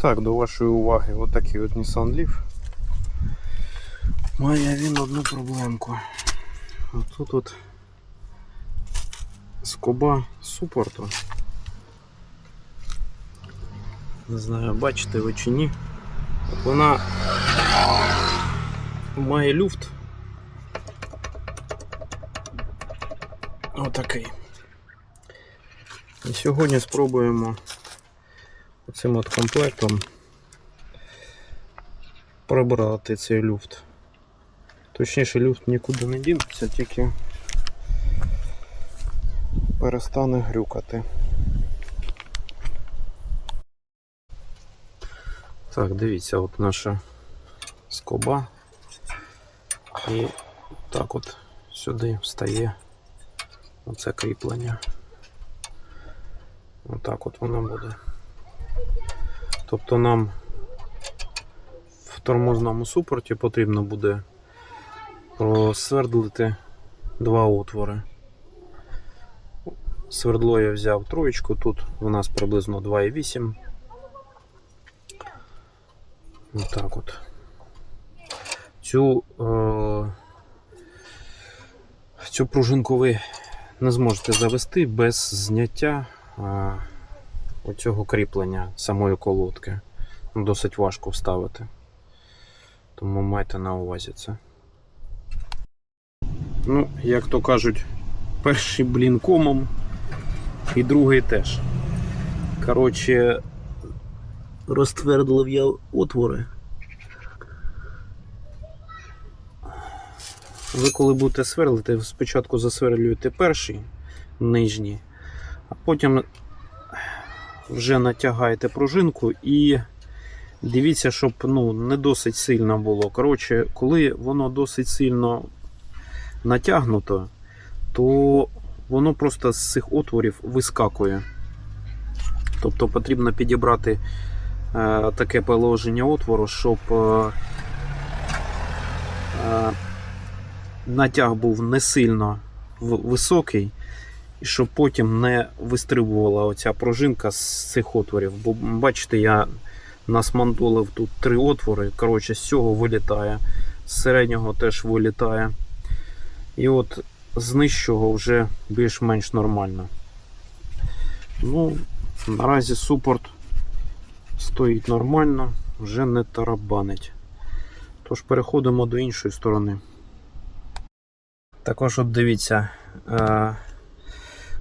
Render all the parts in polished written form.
Так, до вашої уваги отакий от Nissan Leaf. Має він одну проблемку. Отут от скоба супорту. Не знаю, бачите ви чи ні. От вона має люфт. Отакий. І сьогодні спробуємо оцим от комплектом прибрати цей люфт. Точніше, люфт нікуди не дінеться, тільки перестане грюкати. Так, дивіться, от наша скоба. І так от сюди встає оце кріплення. Отак от воно буде. Тобто нам в тормозному супорті потрібно буде просвердлити два отвори. Свердло я взяв троєчку, тут у нас приблизно 2,8. Отак от. Цю пружинку ви не зможете завести без зняття оцього кріплення самої колодки. Досить важко вставити. Тому майте на увазі це. Ну, як то кажуть, перший блін комом і другий теж. Коротше, розтвердив я отвори. Ви коли будете сверлити, спочатку засверлюєте перший, нижній, а потім вже натягаєте пружинку і дивіться, щоб не досить сильно було. Коротше, коли воно досить сильно натягнуто, то воно просто з цих отворів вискакує. Тобто потрібно підібрати таке положення отвору, щоб натяг був не сильно високий, і щоб потім не вистрибувала оця пружинка з цих отворів. Бо бачите, я насмандолив тут 3 отвори, коротше, з цього вилітає, з середнього теж вилітає. І от з нижчого вже більш-менш нормально. Ну, наразі супорт стоїть нормально, вже не тарабанить. Тож переходимо до іншої сторони. Також от дивіться,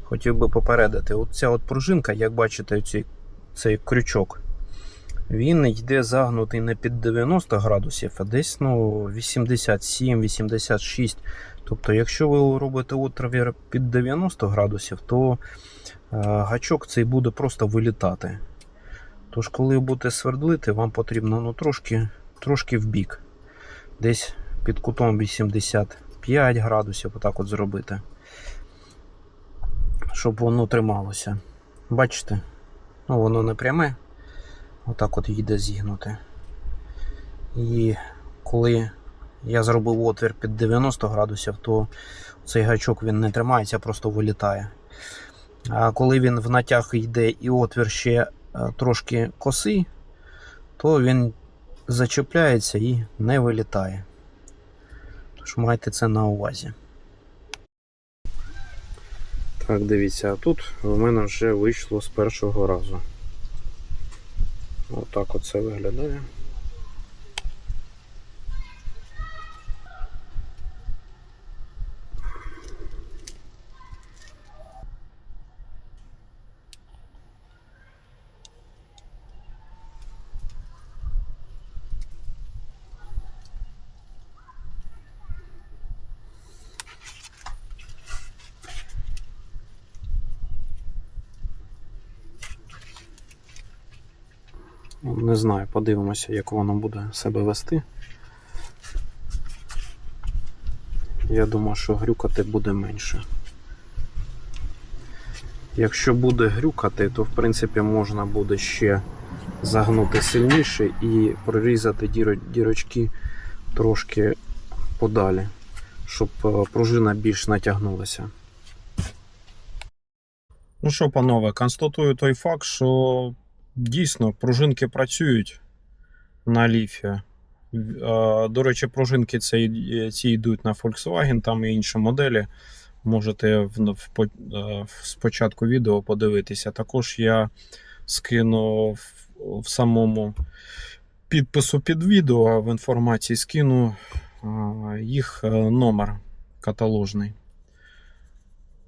хотів би попередити, оця от пружинка, як бачите, цей крючок, він йде загнутий не під 90 градусів, а десь 87-86. Тобто, якщо ви робите отвір під 90 градусів, то гачок цей буде просто вилітати. Тож, коли будете свердлити, вам потрібно трошки в бік. Десь під кутом 85 градусів, отак от зробити. Щоб воно трималося. Бачите? Воно не пряме. Отак от йде зігнуте. І коли я зробив отвір під 90 градусів, то цей гачок він не тримається, просто вилітає. А коли він в натяг йде і отвір ще трошки косий, то він зачепляється і не вилітає. Тож майте це на увазі. Так, дивіться, а тут в мене вже вийшло з першого разу. Отак от це виглядає. Не знаю, подивимося, як воно буде себе вести. Я думаю, що грюкати буде менше. Якщо буде грюкати, то в принципі можна буде ще загнути сильніше і прорізати дірочки трошки подалі, щоб пружина більш натягнулася. Ну що, панове, констатую той факт, що Дійсно, пружинки працюють на ліфі. До речі, пружинки ці йдуть на Volkswagen, там і інші моделі. Можете спочатку відео подивитися. Також я скину в самому підпису під відео, в інформації скину їх номер каталожний.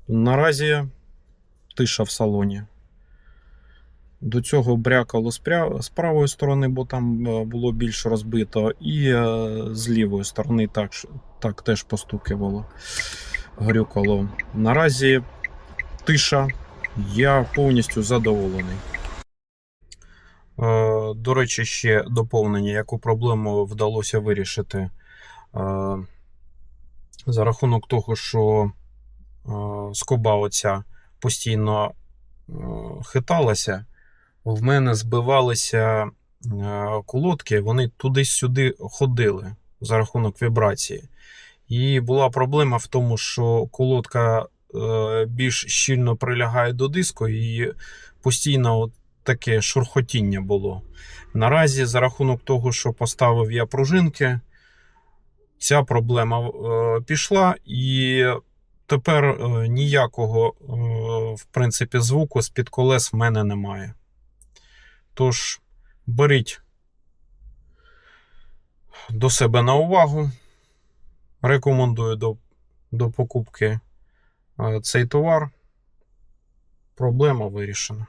Наразі тиша в салоні. До цього брякало з правої сторони, бо там було більш розбито, і з лівої сторони так теж постукувало, грюкало. Наразі тиша, я повністю задоволений. До речі, ще доповнення, яку проблему вдалося вирішити. За рахунок того, що скоба оця постійно хиталася, в мене збивалися колодки, вони туди-сюди ходили за рахунок вібрації. І була проблема в тому, що колодка більш щільно прилягає до диску і постійно от таке шурхотіння було. Наразі за рахунок того, що поставив я пружинки, ця проблема пішла, і тепер ніякого, в принципі, звуку з-під колес в мене немає. Тож, беріть до себе на увагу. Рекомендую до покупки цей товар. Проблема вирішена.